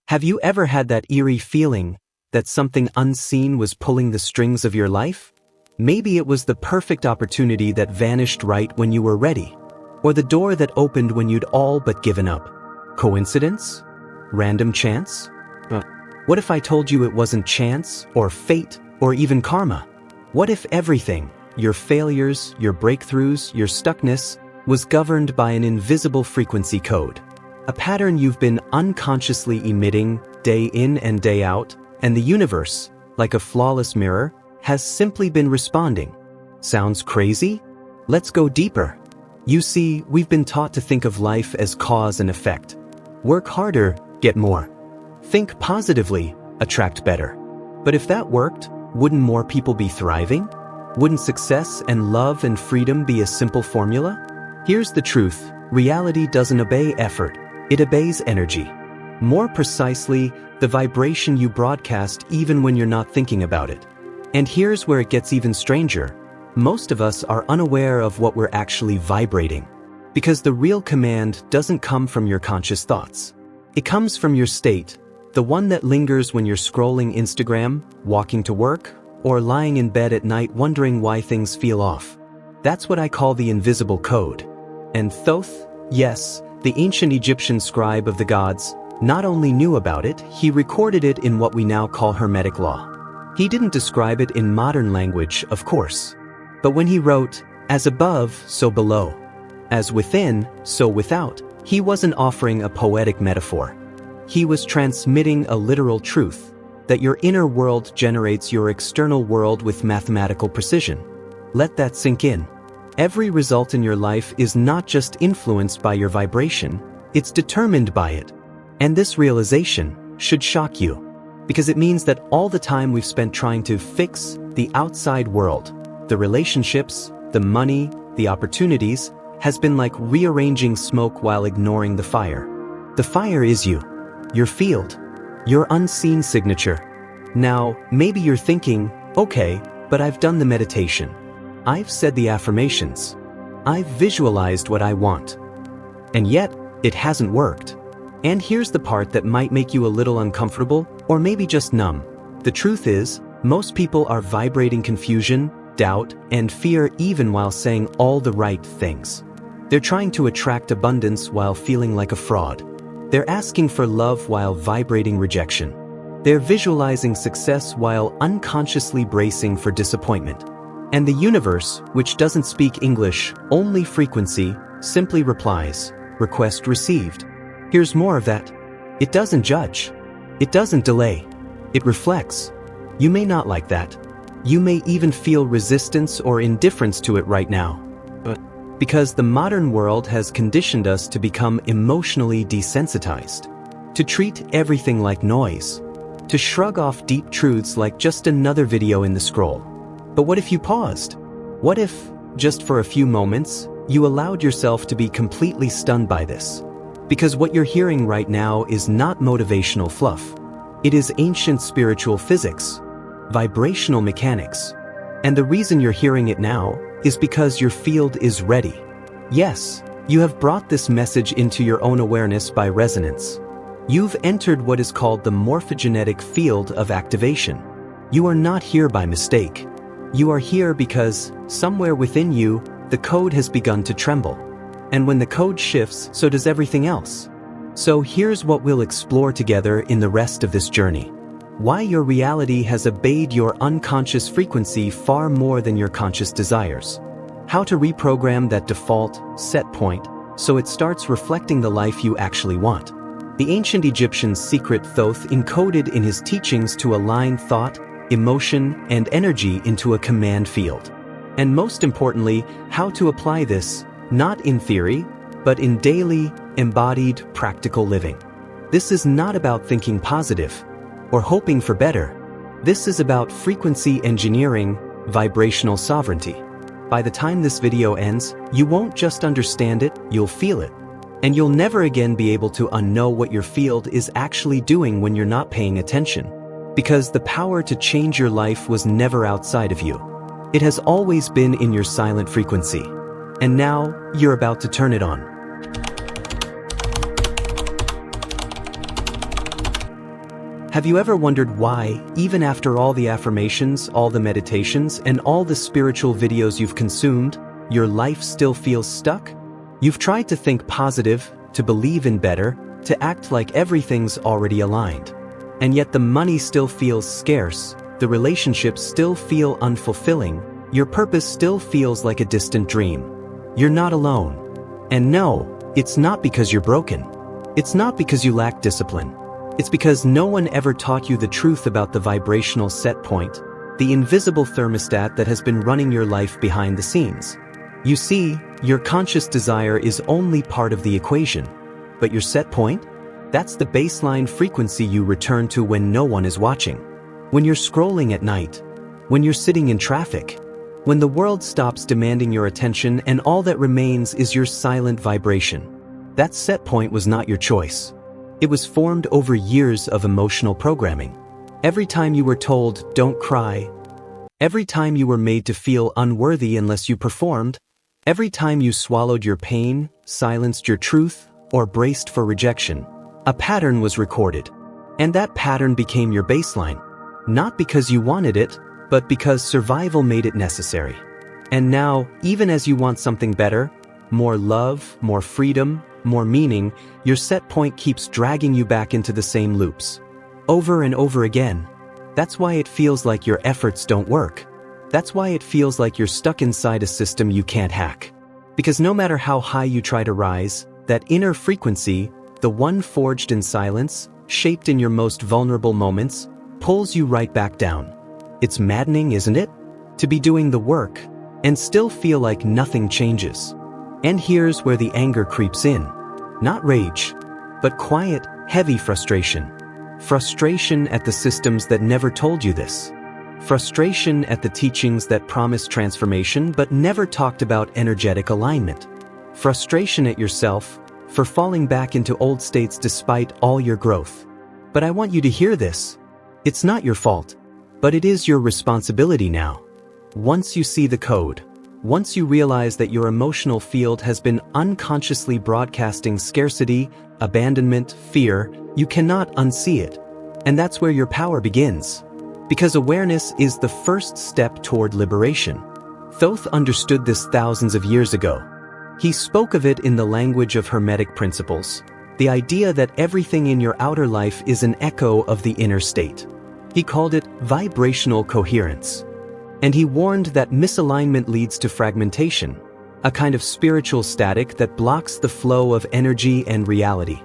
Have you ever had that eerie feeling that something unseen was pulling the strings of your life? Maybe it was the perfect opportunity that vanished right when you were ready, or the door that opened when you'd all but given up. Coincidence? Random chance? What if I told you it wasn't chance, or fate, or even karma? What if everything, your failures, your breakthroughs, your stuckness, was governed by an invisible frequency code? A pattern you've been unconsciously emitting day in and day out, and the universe, like a flawless mirror, has simply been responding. Sounds crazy? Let's go deeper. You see, we've been taught to think of life as cause and effect. Work harder, get more. Think positively, attract better. But if that worked, wouldn't more people be thriving? Wouldn't success and love and freedom be a simple formula? Here's the truth. Reality doesn't obey effort. It obeys energy. More precisely, the vibration you broadcast even when you're not thinking about it. And here's where it gets even stranger. Most of us are unaware of what we're actually vibrating. Because the real command doesn't come from your conscious thoughts. It comes from your state, the one that lingers when you're scrolling Instagram, walking to work, or lying in bed at night wondering why things feel off. That's what I call the invisible code. And Thoth, yes, the ancient Egyptian scribe of the gods, not only knew about it, he recorded it in what we now call Hermetic law. He didn't describe it in modern language, of course. But when he wrote, "As above, so below. As within, so without," he wasn't offering a poetic metaphor. He was transmitting a literal truth, that your inner world generates your external world with mathematical precision. Let that sink in. Every result in your life is not just influenced by your vibration, it's determined by it. And this realization should shock you, because it means that all the time we've spent trying to fix the outside world, the relationships, the money, the opportunities, has been like rearranging smoke while ignoring the fire. The fire is you, your field, your unseen signature. Now, maybe you're thinking, okay, but I've done the meditation. I've said the affirmations. I've visualized what I want. And yet, it hasn't worked. And here's the part that might make you a little uncomfortable, or maybe just numb. The truth is, most people are vibrating confusion, doubt, and fear even while saying all the right things. They're trying to attract abundance while feeling like a fraud. They're asking for love while vibrating rejection. They're visualizing success while unconsciously bracing for disappointment. And the universe, which doesn't speak English, only frequency, simply replies, "Request received." Here's more of that. It doesn't judge. It doesn't delay. It reflects. You may not like that. You may even feel resistance or indifference to it right now. But because the modern world has conditioned us to become emotionally desensitized, to treat everything like noise, to shrug off deep truths like just another video in the scroll. But what if you paused? What if, just for a few moments, you allowed yourself to be completely stunned by this? Because what you're hearing right now is not motivational fluff. It is ancient spiritual physics, vibrational mechanics. And the reason you're hearing it now is because your field is ready. Yes, you have brought this message into your own awareness by resonance. You've entered what is called the morphogenetic field of activation. You are not here by mistake. You are here because, somewhere within you, the code has begun to tremble. And when the code shifts, so does everything else. So here's what we'll explore together in the rest of this journey. Why your reality has obeyed your unconscious frequency far more than your conscious desires. How to reprogram that default, set point, so it starts reflecting the life you actually want. The ancient Egyptian's secret Thoth encoded in his teachings to align thought, emotion, and energy into a command field. And most importantly, how to apply this, not in theory, but in daily, embodied, practical living. This is not about thinking positive or hoping for better. This is about frequency engineering, vibrational sovereignty. By the time this video ends, you won't just understand it, you'll feel it. And you'll never again be able to unknow what your field is actually doing when you're not paying attention. Because the power to change your life was never outside of you. It has always been in your silent frequency. And now, you're about to turn it on. Have you ever wondered why, even after all the affirmations, all the meditations, and all the spiritual videos you've consumed, your life still feels stuck? You've tried to think positive, to believe in better, to act like everything's already aligned. And yet the money still feels scarce, the relationships still feel unfulfilling, your purpose still feels like a distant dream. You're not alone. And no, it's not because you're broken. It's not because you lack discipline. It's because no one ever taught you the truth about the vibrational set point, the invisible thermostat that has been running your life behind the scenes. You see, your conscious desire is only part of the equation. But your set point? That's the baseline frequency you return to when no one is watching. When you're scrolling at night. When you're sitting in traffic. When the world stops demanding your attention and all that remains is your silent vibration. That set point was not your choice. It was formed over years of emotional programming. Every time you were told, "Don't cry." Every time you were made to feel unworthy unless you performed. Every time you swallowed your pain, silenced your truth, or braced for rejection. A pattern was recorded. And that pattern became your baseline. Not because you wanted it, but because survival made it necessary. And now, even as you want something better, more love, more freedom, more meaning, your set point keeps dragging you back into the same loops. Over and over again. That's why it feels like your efforts don't work. That's why it feels like you're stuck inside a system you can't hack. Because no matter how high you try to rise, that inner frequency, the one forged in silence, shaped in your most vulnerable moments, pulls you right back down. It's maddening, isn't it? To be doing the work, and still feel like nothing changes. And here's where the anger creeps in. Not rage, but quiet, heavy frustration. Frustration at the systems that never told you this. Frustration at the teachings that promised transformation but never talked about energetic alignment. Frustration at yourself for falling back into old states despite all your growth. But I want you to hear this. It's not your fault, but it is your responsibility now. Once you see the code, once you realize that your emotional field has been unconsciously broadcasting scarcity, abandonment, fear, you cannot unsee it. And that's where your power begins. Because awareness is the first step toward liberation. Thoth understood this thousands of years ago. He spoke of it in the language of Hermetic principles, the idea that everything in your outer life is an echo of the inner state. He called it vibrational coherence. And he warned that misalignment leads to fragmentation, a kind of spiritual static that blocks the flow of energy and reality.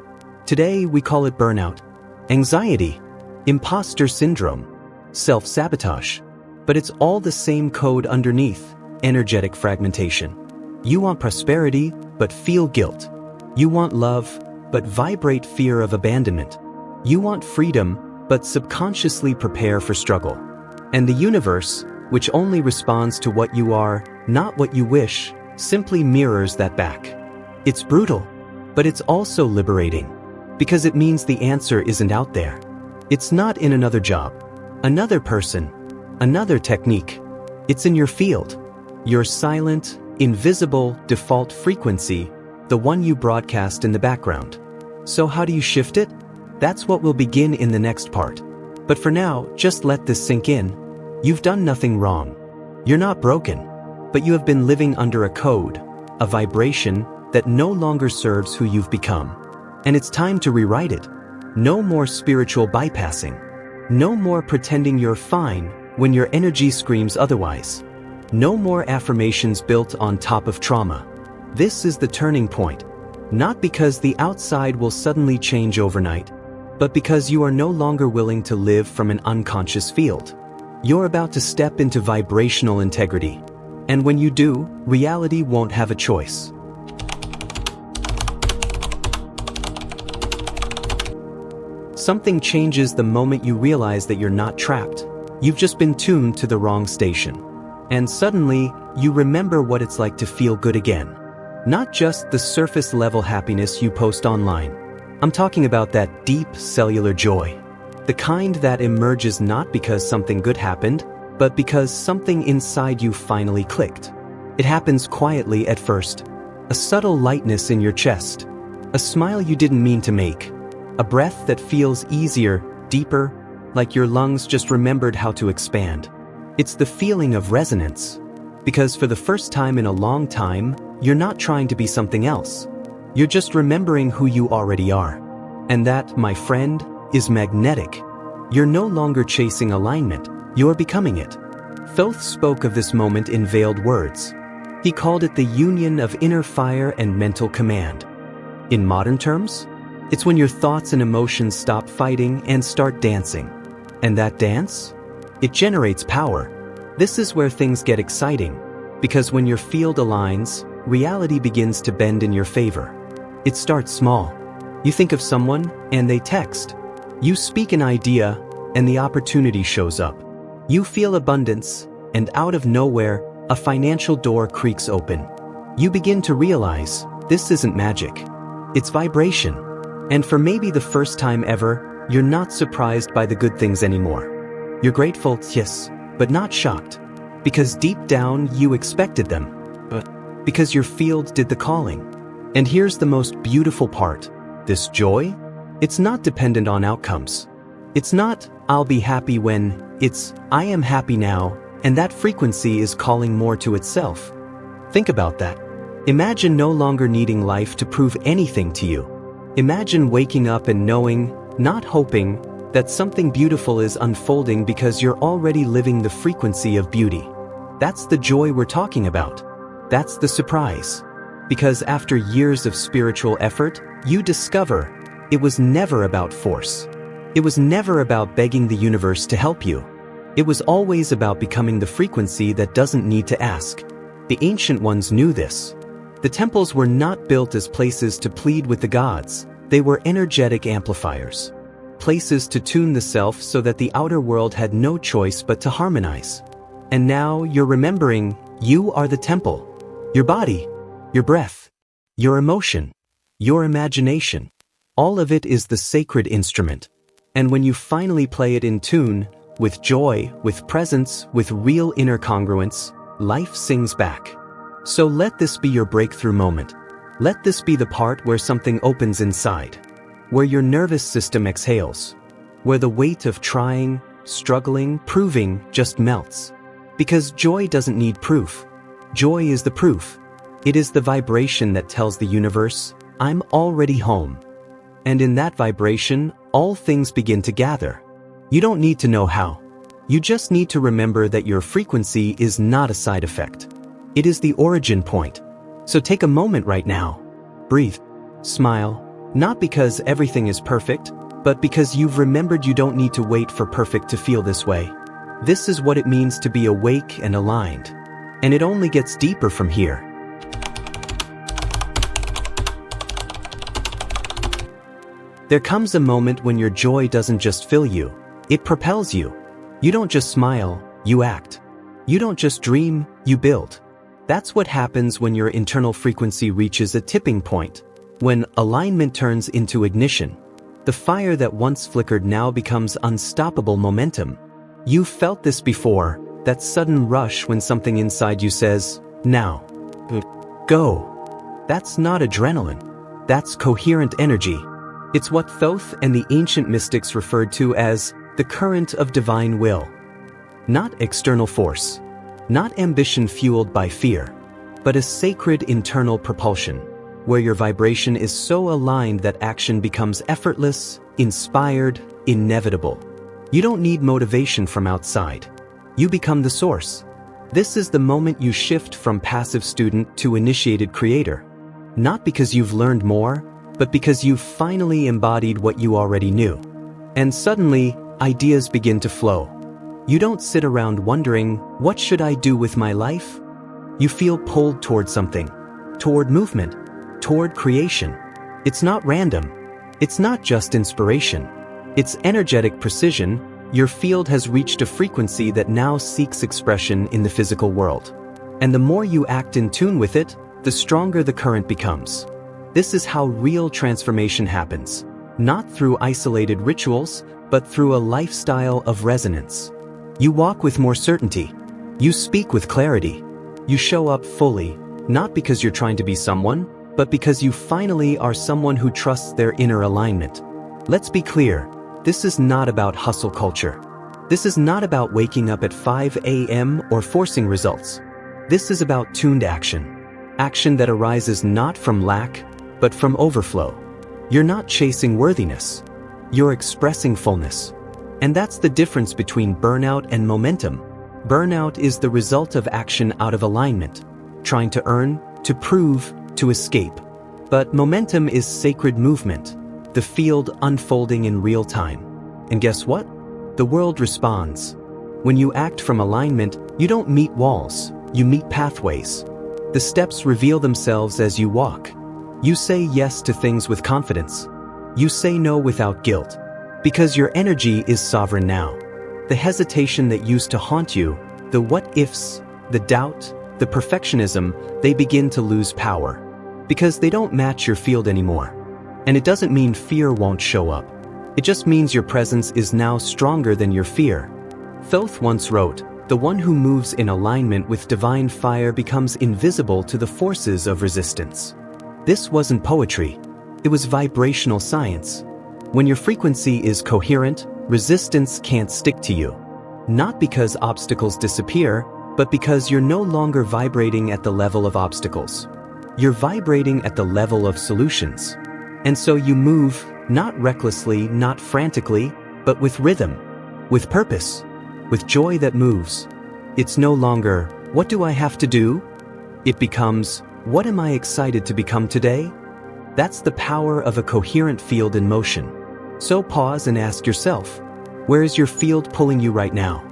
Today we call it burnout, anxiety, imposter syndrome, self-sabotage. But it's all the same code underneath, energetic fragmentation. You want prosperity, but feel guilt. You want love, but vibrate fear of abandonment. You want freedom, but subconsciously prepare for struggle. And the universe, which only responds to what you are, not what you wish, simply mirrors that back. It's brutal, but it's also liberating, because it means the answer isn't out there. It's not in another job, another person, another technique. It's in your field, your silent, invisible default frequency, the one you broadcast in the background. So how do you shift it? That's what will begin in the next part. But for now, just let this sink in. You've done nothing wrong. You're not broken, but you have been living under a code, a vibration that no longer serves who you've become. And it's time to rewrite it. No more spiritual bypassing. No more pretending you're fine when your energy screams otherwise. No more affirmations built on top of trauma. This is the turning point. Not because the outside will suddenly change overnight, but because you are no longer willing to live from an unconscious field. You're about to step into vibrational integrity. And when you do, reality won't have a choice. Something changes the moment you realize that you're not trapped. You've just been tuned to the wrong station. And suddenly, you remember what it's like to feel good again. Not just the surface-level happiness you post online. I'm talking about that deep cellular joy. The kind that emerges not because something good happened, but because something inside you finally clicked. It happens quietly at first. A subtle lightness in your chest. A smile you didn't mean to make. A breath that feels easier, deeper, like your lungs just remembered how to expand. It's the feeling of resonance. Because for the first time in a long time, you're not trying to be something else. You're just remembering who you already are. And that, my friend, is magnetic. You're no longer chasing alignment, you're becoming it. Thoth spoke of this moment in veiled words. He called it the union of inner fire and mental command. In modern terms, it's when your thoughts and emotions stop fighting and start dancing. And that dance? It generates power. This is where things get exciting, because when your field aligns, reality begins to bend in your favor. It starts small. You think of someone, and they text. You speak an idea, and the opportunity shows up. You feel abundance, and out of nowhere, a financial door creaks open. You begin to realize, this isn't magic. It's vibration. And for maybe the first time ever, you're not surprised by the good things anymore. You're grateful, yes, but not shocked. Because deep down, you expected them. But because your field did the calling. And here's the most beautiful part. This joy? It's not dependent on outcomes. It's not, I'll be happy when, it's, I am happy now, and that frequency is calling more to itself. Think about that. Imagine no longer needing life to prove anything to you. Imagine waking up and knowing, not hoping, that something beautiful is unfolding because you're already living the frequency of beauty. That's the joy we're talking about. That's the surprise. Because after years of spiritual effort, you discover it was never about force. It was never about begging the universe to help you. It was always about becoming the frequency that doesn't need to ask. The ancient ones knew this. The temples were not built as places to plead with the gods. They were energetic amplifiers. Places to tune the self so that the outer world had no choice but to harmonize. And now you're remembering, you are the temple. Your body, your breath, your emotion, your imagination. All of it is the sacred instrument. And when you finally play it in tune, with joy, with presence, with real inner congruence, life sings back. So let this be your breakthrough moment. Let this be the part where something opens inside. Where your nervous system exhales. Where the weight of trying, struggling, proving just melts. Because joy doesn't need proof. Joy is the proof. It is the vibration that tells the universe, I'm already home. And in that vibration, all things begin to gather. You don't need to know how. You just need to remember that your frequency is not a side effect. It is the origin point. So take a moment right now. Breathe. Smile. Not because everything is perfect, but because you've remembered you don't need to wait for perfect to feel this way. This is what it means to be awake and aligned. And it only gets deeper from here. There comes a moment when your joy doesn't just fill you, it propels you. You don't just smile, you act. You don't just dream, you build. That's what happens when your internal frequency reaches a tipping point, when alignment turns into ignition. The fire that once flickered now becomes unstoppable momentum. You've felt this before, that sudden rush when something inside you says, now. Go. That's not adrenaline. That's coherent energy. It's what Thoth and the ancient mystics referred to as the current of divine will. Not external force. Not ambition fueled by fear. But a sacred internal propulsion, where your vibration is so aligned that action becomes effortless, inspired, inevitable. You don't need motivation from outside. You become the source. This is the moment you shift from passive student to initiated creator. Not because you've learned more, but because you've finally embodied what you already knew. And suddenly, ideas begin to flow. You don't sit around wondering, what should I do with my life? You feel pulled toward something, toward movement, toward creation. It's not random. It's not just inspiration. It's energetic precision. Your field has reached a frequency that now seeks expression in the physical world. And the more you act in tune with it, the stronger the current becomes. This is how real transformation happens, not through isolated rituals, but through a lifestyle of resonance. You walk with more certainty. You speak with clarity. You show up fully, not because you're trying to be someone, but because you finally are someone who trusts their inner alignment. Let's be clear. This is not about hustle culture. This is not about waking up at 5 a.m. or forcing results. This is about tuned action. Action that arises not from lack, but from overflow. You're not chasing worthiness. You're expressing fullness. And that's the difference between burnout and momentum. Burnout is the result of action out of alignment, trying to earn, to prove, to escape. But momentum is sacred movement, the field unfolding in real time. And guess what? The world responds. When you act from alignment, you don't meet walls, you meet pathways. The steps reveal themselves as you walk. You say yes to things with confidence. You say no without guilt. Because your energy is sovereign now. The hesitation that used to haunt you, the what-ifs, the doubt, the perfectionism, they begin to lose power. Because they don't match your field anymore. And it doesn't mean fear won't show up. It just means your presence is now stronger than your fear. Thoth once wrote, "The one who moves in alignment with divine fire becomes invisible to the forces of resistance." This wasn't poetry. It was vibrational science. When your frequency is coherent, resistance can't stick to you. Not because obstacles disappear, but because you're no longer vibrating at the level of obstacles. You're vibrating at the level of solutions. And so you move, not recklessly, not frantically, but with rhythm, with purpose, with joy that moves. It's no longer, "What do I have to do?" It becomes, "What am I excited to become today?" That's the power of a coherent field in motion. So pause and ask yourself, where is your field pulling you right now?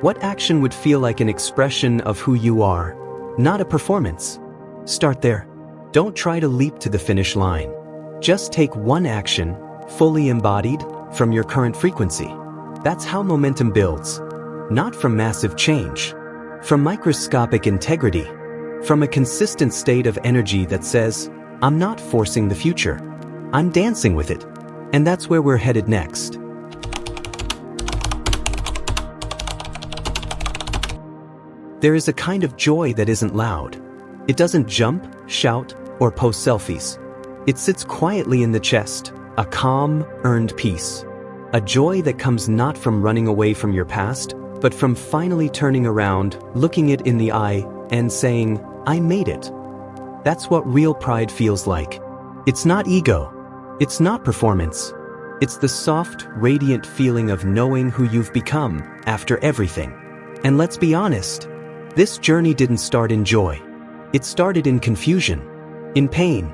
What action would feel like an expression of who you are, not a performance? Start there. Don't try to leap to the finish line. Just take one action, fully embodied, from your current frequency. That's how momentum builds. Not from massive change. From microscopic integrity. From a consistent state of energy that says, "I'm not forcing the future. I'm dancing with it." And that's where we're headed next. There is a kind of joy that isn't loud. It doesn't jump, shout, or post selfies. It sits quietly in the chest, a calm, earned peace. A joy that comes not from running away from your past, but from finally turning around, looking it in the eye, and saying, "I made it." That's what real pride feels like. It's not ego. It's not performance. It's the soft, radiant feeling of knowing who you've become after everything. And let's be honest, this journey didn't start in joy. It started in confusion, in pain,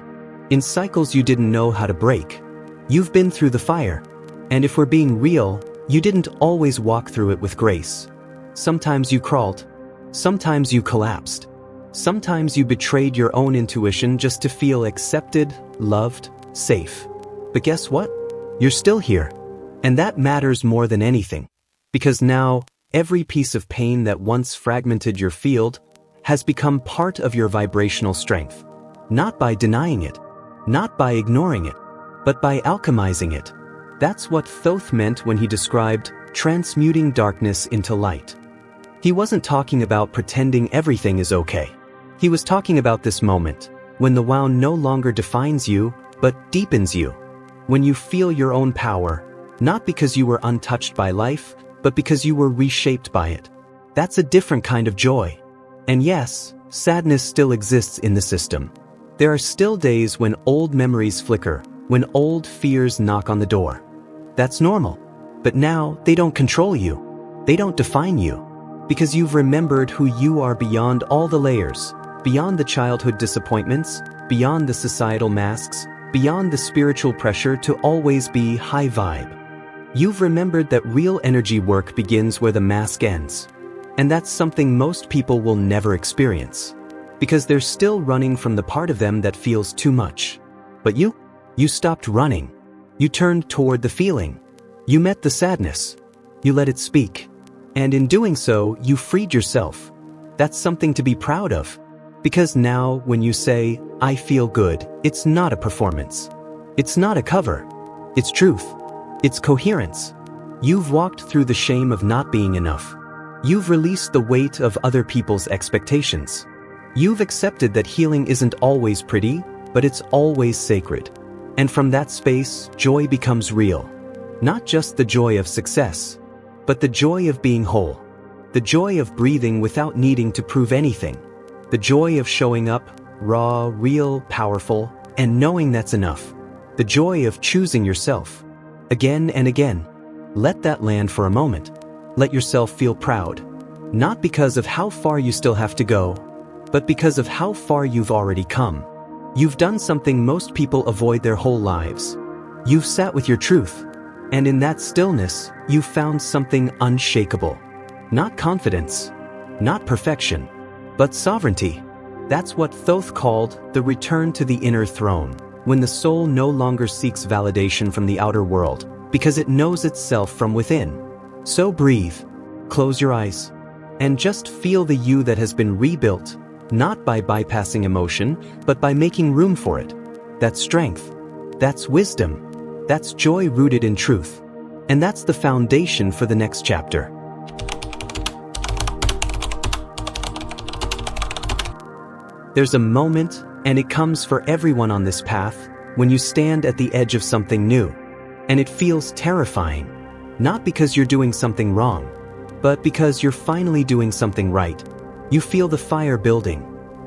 in cycles you didn't know how to break. You've been through the fire. And if we're being real, you didn't always walk through it with grace. Sometimes you crawled. Sometimes you collapsed. Sometimes you betrayed your own intuition just to feel accepted, loved, safe. But guess what? You're still here. And that matters more than anything. Because now, every piece of pain that once fragmented your field has become part of your vibrational strength. Not by denying it, not by ignoring it, but by alchemizing it. That's what Thoth meant when he described transmuting darkness into light. He wasn't talking about pretending everything is okay. He was talking about this moment, when the wow no longer defines you, but deepens you. When you feel your own power, not because you were untouched by life, but because you were reshaped by it. That's a different kind of joy. And yes, sadness still exists in the system. There are still days when old memories flicker, when old fears knock on the door. That's normal. But now, they don't control you. They don't define you. Because you've remembered who you are beyond all the layers, beyond the childhood disappointments, beyond the societal masks, beyond the spiritual pressure to always be high vibe. You've remembered that real energy work begins where the mask ends. And that's something most people will never experience. Because they're still running from the part of them that feels too much. But you stopped running. You turned toward the feeling. You met the sadness. You let it speak. And in doing so, you freed yourself. That's something to be proud of. Because now, when you say, "I feel good," it's not a performance. It's not a cover. It's truth. It's coherence. You've walked through the shame of not being enough. You've released the weight of other people's expectations. You've accepted that healing isn't always pretty, but it's always sacred. And from that space, joy becomes real. Not just the joy of success, but the joy of being whole. The joy of breathing without needing to prove anything. The joy of showing up, raw, real, powerful, and knowing that's enough. The joy of choosing yourself. Again and again. Let that land for a moment. Let yourself feel proud. Not because of how far you still have to go, but because of how far you've already come. You've done something most people avoid their whole lives. You've sat with your truth. And in that stillness, you found something unshakable. Not confidence, not perfection, but sovereignty. That's what Thoth called the return to the inner throne, when the soul no longer seeks validation from the outer world, because it knows itself from within. So breathe, close your eyes, and just feel the you that has been rebuilt, not by bypassing emotion, but by making room for it. That's strength. That's wisdom. That's joy rooted in truth. And that's the foundation for the next chapter. There's a moment, and it comes for everyone on this path, when you stand at the edge of something new. And it feels terrifying. Not because you're doing something wrong, but because you're finally doing something right. You feel the fire building.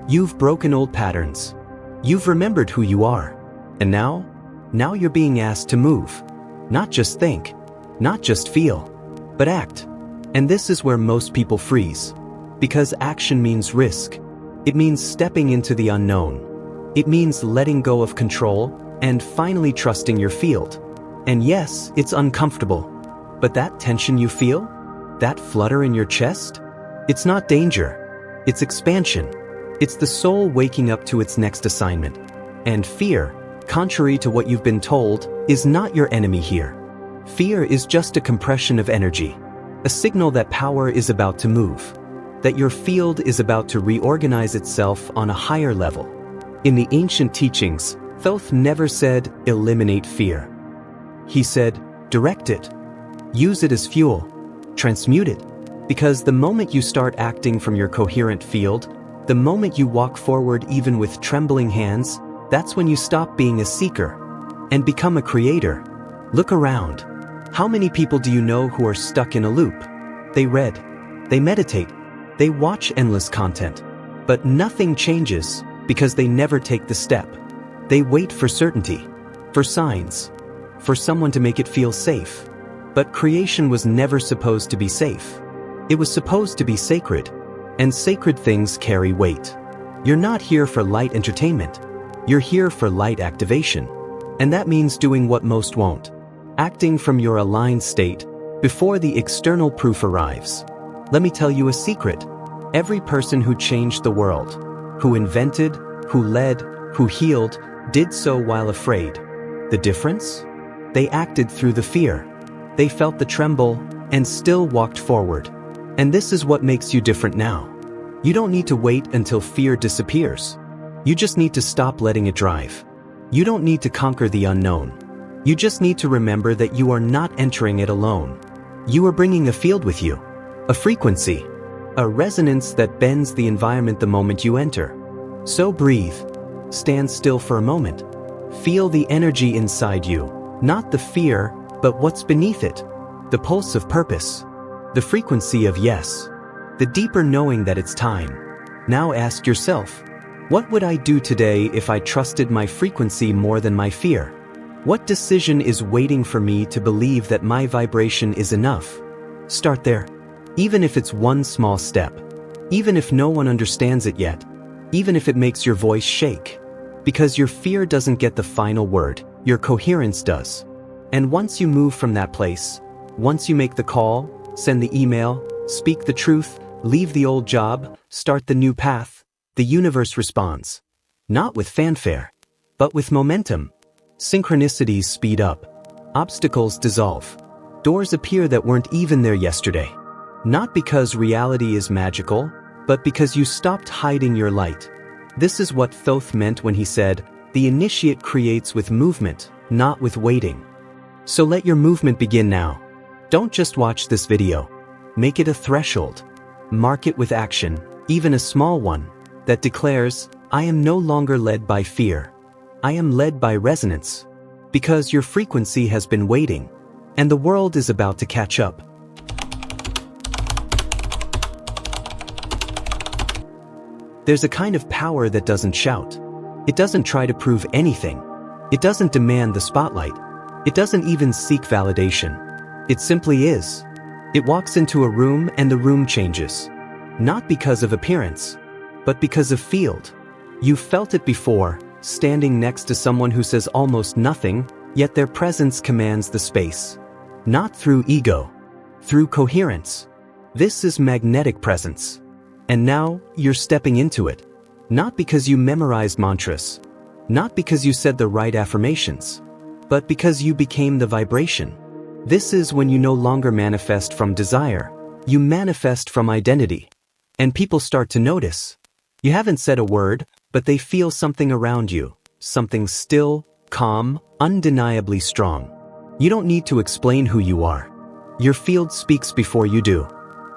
You've broken old patterns. You've remembered who you are. And now you're being asked to move. Not just think, not just feel, but act. And this is where most people freeze. Because action means risk. It means stepping into the unknown. It means letting go of control and finally trusting your field. And yes, it's uncomfortable. But that tension you feel, that flutter in your chest, it's not danger. It's expansion. It's the soul waking up to its next assignment. And fear, contrary to what you've been told, is not your enemy here. Fear is just a compression of energy, a signal that power is about to move, that your field is about to reorganize itself on a higher level. In the ancient teachings, Thoth never said, eliminate fear. He said, direct it. Use it as fuel. Transmute it. Because the moment you start acting from your coherent field, the moment you walk forward even with trembling hands, that's when you stop being a seeker and become a creator. Look around. How many people do you know who are stuck in a loop? They read, they meditate, they watch endless content, but nothing changes because they never take the step. They wait for certainty, for signs, for someone to make it feel safe. But creation was never supposed to be safe. It was supposed to be sacred, and sacred things carry weight. You're not here for light entertainment. You're here for light activation. And that means doing what most won't. Acting from your aligned state before the external proof arrives. Let me tell you a secret. Every person who changed the world, who invented, who led, who healed, did so while afraid. The difference? They acted through the fear. They felt the tremble and still walked forward. And this is what makes you different now. You don't need to wait until fear disappears. You just need to stop letting it drive. You don't need to conquer the unknown. You just need to remember that you are not entering it alone. You are bringing a field with you, a frequency, a resonance that bends the environment the moment you enter. So breathe. Stand still for a moment. Feel the energy inside you, not the fear, but what's beneath it. The pulse of purpose, the frequency of yes, the deeper knowing that it's time. Now ask yourself, what would I do today if I trusted my frequency more than my fear? What decision is waiting for me to believe that my vibration is enough? Start there. Even if it's one small step. Even if no one understands it yet. Even if it makes your voice shake. Because your fear doesn't get the final word, your coherence does. And once you move from that place, once you make the call, send the email, speak the truth, leave the old job, start the new path, the universe responds. Not with fanfare, but with momentum. Synchronicities speed up. Obstacles dissolve. Doors appear that weren't even there yesterday. Not because reality is magical, but because you stopped hiding your light. This is what Thoth meant when he said, the initiate creates with movement, not with waiting. So let your movement begin now. Don't just watch this video. Make it a threshold. Mark it with action, even a small one, that declares, I am no longer led by fear. I am led by resonance. Because your frequency has been waiting. and the world is about to catch up. There's a kind of power that doesn't shout. It doesn't try to prove anything. It doesn't demand the spotlight. It doesn't even seek validation. It simply is. It walks into a room and the room changes. Not because of appearance, but because of field. You've felt it before, standing next to someone who says almost nothing, yet their presence commands the space. Not through ego, through coherence. This is magnetic presence. And now, you're stepping into it. Not because you memorized mantras. Not because you said the right affirmations. But because you became the vibration. This is when you no longer manifest from desire. You manifest from identity. And people start to notice. You haven't said a word, but they feel something around you. Something still, calm, undeniably strong. You don't need to explain who you are. Your field speaks before you do.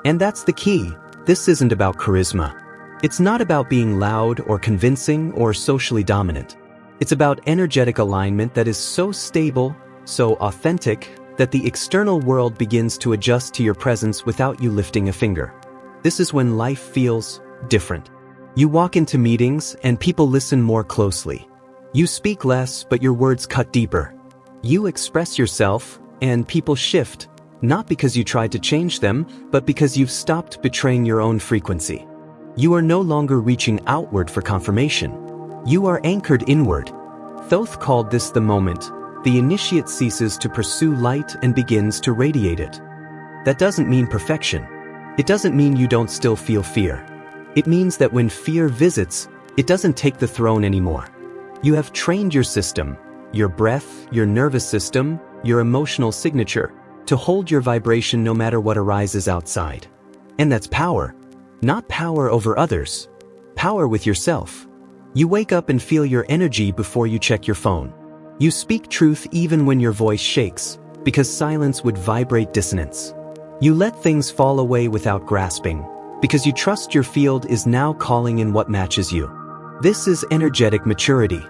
And that's the key. This isn't about charisma. It's not about being loud or convincing or socially dominant. It's about energetic alignment that is so stable, so authentic, that the external world begins to adjust to your presence without you lifting a finger. This is when life feels different. You walk into meetings and people listen more closely. You speak less, but your words cut deeper. You express yourself, and people shift. Not because you tried to change them, but because you've stopped betraying your own frequency. You are no longer reaching outward for confirmation. You are anchored inward. Thoth called this the moment. The initiate ceases to pursue light and begins to radiate it. That doesn't mean perfection. It doesn't mean you don't still feel fear. It means that when fear visits, it doesn't take the throne anymore. You have trained your system, your breath, your nervous system, your emotional signature, to hold your vibration no matter what arises outside. And that's power. Not power over others. Power with yourself. You wake up and feel your energy before you check your phone. You speak truth even when your voice shakes, because silence would vibrate dissonance. You let things fall away without grasping, because you trust your field is now calling in what matches you. This is energetic maturity.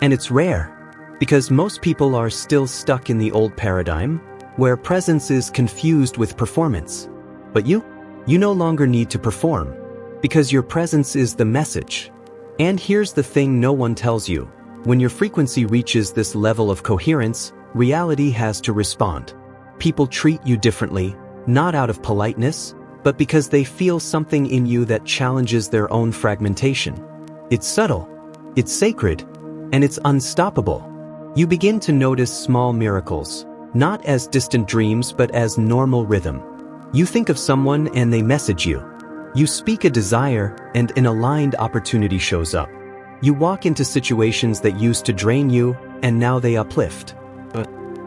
And it's rare, because most people are still stuck in the old paradigm, where presence is confused with performance. But you no longer need to perform, because your presence is the message. And here's the thing no one tells you. When your frequency reaches this level of coherence, reality has to respond. People treat you differently, not out of politeness, but because they feel something in you that challenges their own fragmentation. It's subtle, it's sacred, and it's unstoppable. You begin to notice small miracles, not as distant dreams but as normal rhythm. You think of someone and they message you. You speak a desire and an aligned opportunity shows up. You walk into situations that used to drain you and now they uplift.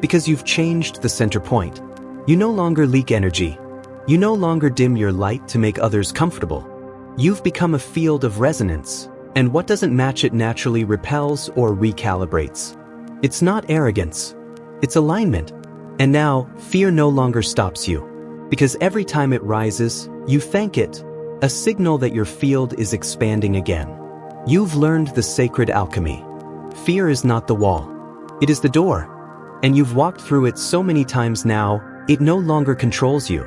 Because you've changed the center point. You no longer leak energy. You no longer dim your light to make others comfortable. You've become a field of resonance, and what doesn't match it naturally repels or recalibrates. It's not arrogance. It's alignment. And now, fear no longer stops you. Because every time it rises, you thank it, a signal that your field is expanding again. You've learned the sacred alchemy. Fear is not the wall. It is the door. And you've walked through it so many times now, it no longer controls you.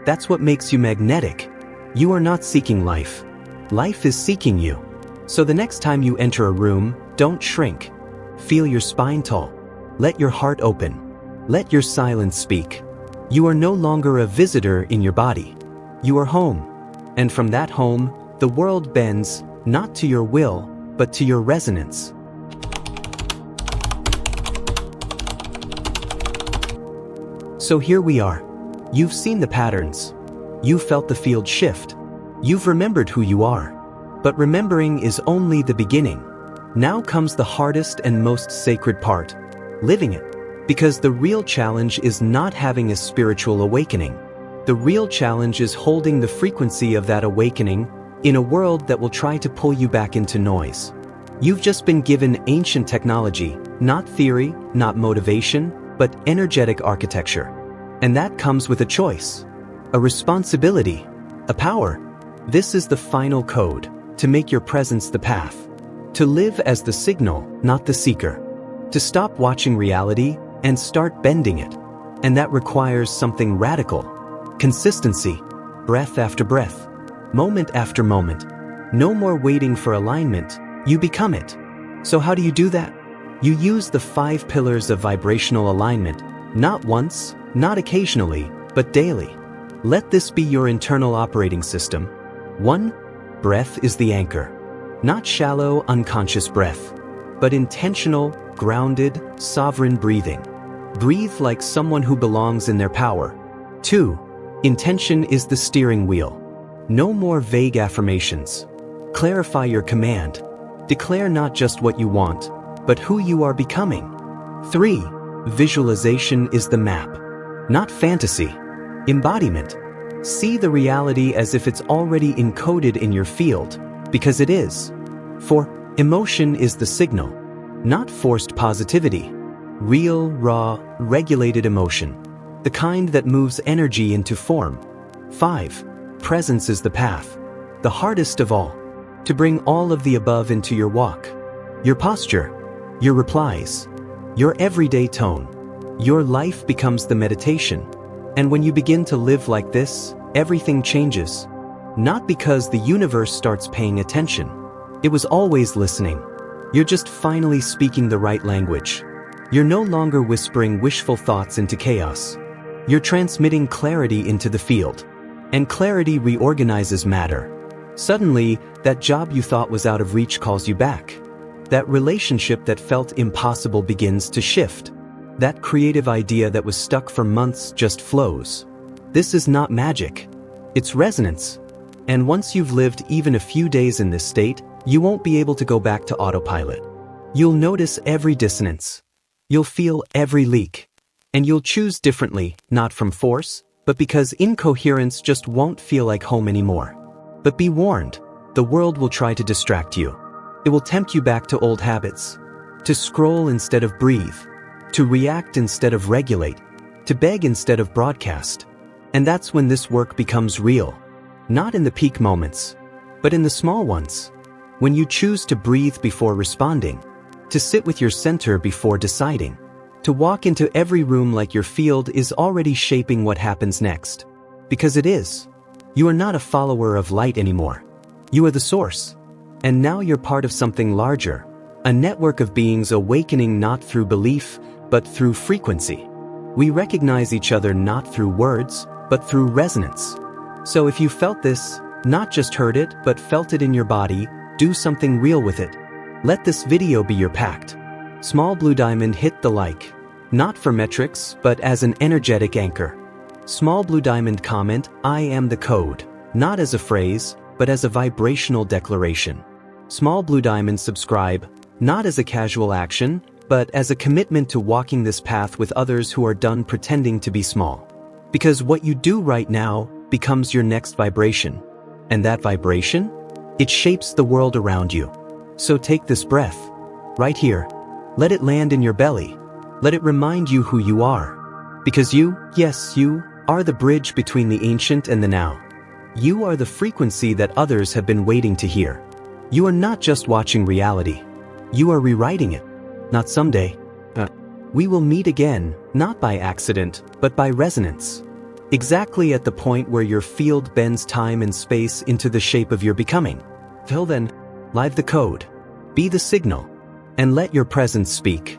That's what makes you magnetic. You are not seeking life. Life is seeking you. So the next time you enter a room, don't shrink. Feel your spine tall. Let your heart open. Let your silence speak. You are no longer a visitor in your body. You are home. And from that home, the world bends, not to your will, but to your resonance. So here we are. You've seen the patterns. You've felt the field shift. You've remembered who you are. But remembering is only the beginning. Now comes the hardest and most sacred part, living it. Because the real challenge is not having a spiritual awakening. The real challenge is holding the frequency of that awakening in a world that will try to pull you back into noise. You've just been given ancient technology, not theory, not motivation, but energetic architecture. And that comes with a choice, a responsibility, a power. This is the final code, to make your presence the path. To live as the signal, not the seeker. To stop watching reality and start bending it. And that requires something radical. Consistency. Breath after breath. Moment after moment. No more waiting for alignment. You become it. So how do you do that? You use the 5 pillars of vibrational alignment, not once, not occasionally, but daily. Let this be your internal operating system. 1. Breath is the anchor. Not shallow, unconscious breath, but intentional, grounded, sovereign breathing. Breathe like someone who belongs in their power. 2. Intention is the steering wheel. No more vague affirmations. Clarify your command. Declare not just what you want, but who you are becoming. 3. Visualization is the map. Not fantasy. Embodiment. See the reality as if it's already encoded in your field, because it is. 4. Emotion is the signal. Not forced positivity. Real, raw, regulated emotion. The kind that moves energy into form. 5. Presence is the path. The hardest of all. To bring all of the above into your walk. Your posture. Your replies. Your everyday tone. Your life becomes the meditation. And when you begin to live like this, everything changes. Not because the universe starts paying attention. It was always listening. You're just finally speaking the right language. You're no longer whispering wishful thoughts into chaos. You're transmitting clarity into the field. And clarity reorganizes matter. Suddenly, that job you thought was out of reach calls you back. That relationship that felt impossible begins to shift. That creative idea that was stuck for months just flows. This is not magic. It's resonance. And once you've lived even a few days in this state, you won't be able to go back to autopilot. You'll notice every dissonance. You'll feel every leak. And you'll choose differently, not from force, but because incoherence just won't feel like home anymore. But be warned, the world will try to distract you. It will tempt you back to old habits. To scroll instead of breathe. To react instead of regulate. To beg instead of broadcast. And that's when this work becomes real. Not in the peak moments, but in the small ones. When you choose to breathe before responding. To sit with your center before deciding. To walk into every room like your field is already shaping what happens next. Because it is. You are not a follower of light anymore. You are the source. And now you're part of something larger. A network of beings awakening not through belief, but through frequency. We recognize each other not through words, but through resonance. So if you felt this, not just heard it, but felt it in your body, do something real with it. Let this video be your pact. Small blue diamond, hit the like. Not for metrics, but as an energetic anchor. Small blue diamond, comment, I am the code. Not as a phrase, but as a vibrational declaration. Small blue diamond, subscribe, not as a casual action, but as a commitment to walking this path with others who are done pretending to be small. Because what you do right now becomes your next vibration. And that vibration? It shapes the world around you. So take this breath. Right here. Let it land in your belly. Let it remind you who you are. Because you, yes, you, are the bridge between the ancient and the now. You are the frequency that others have been waiting to hear. You are not just watching reality. You are rewriting it. Not someday. We will meet again, not by accident, but by resonance. Exactly at the point where your field bends time and space into the shape of your becoming. Till then, live the code. Be the signal. And let your presence speak.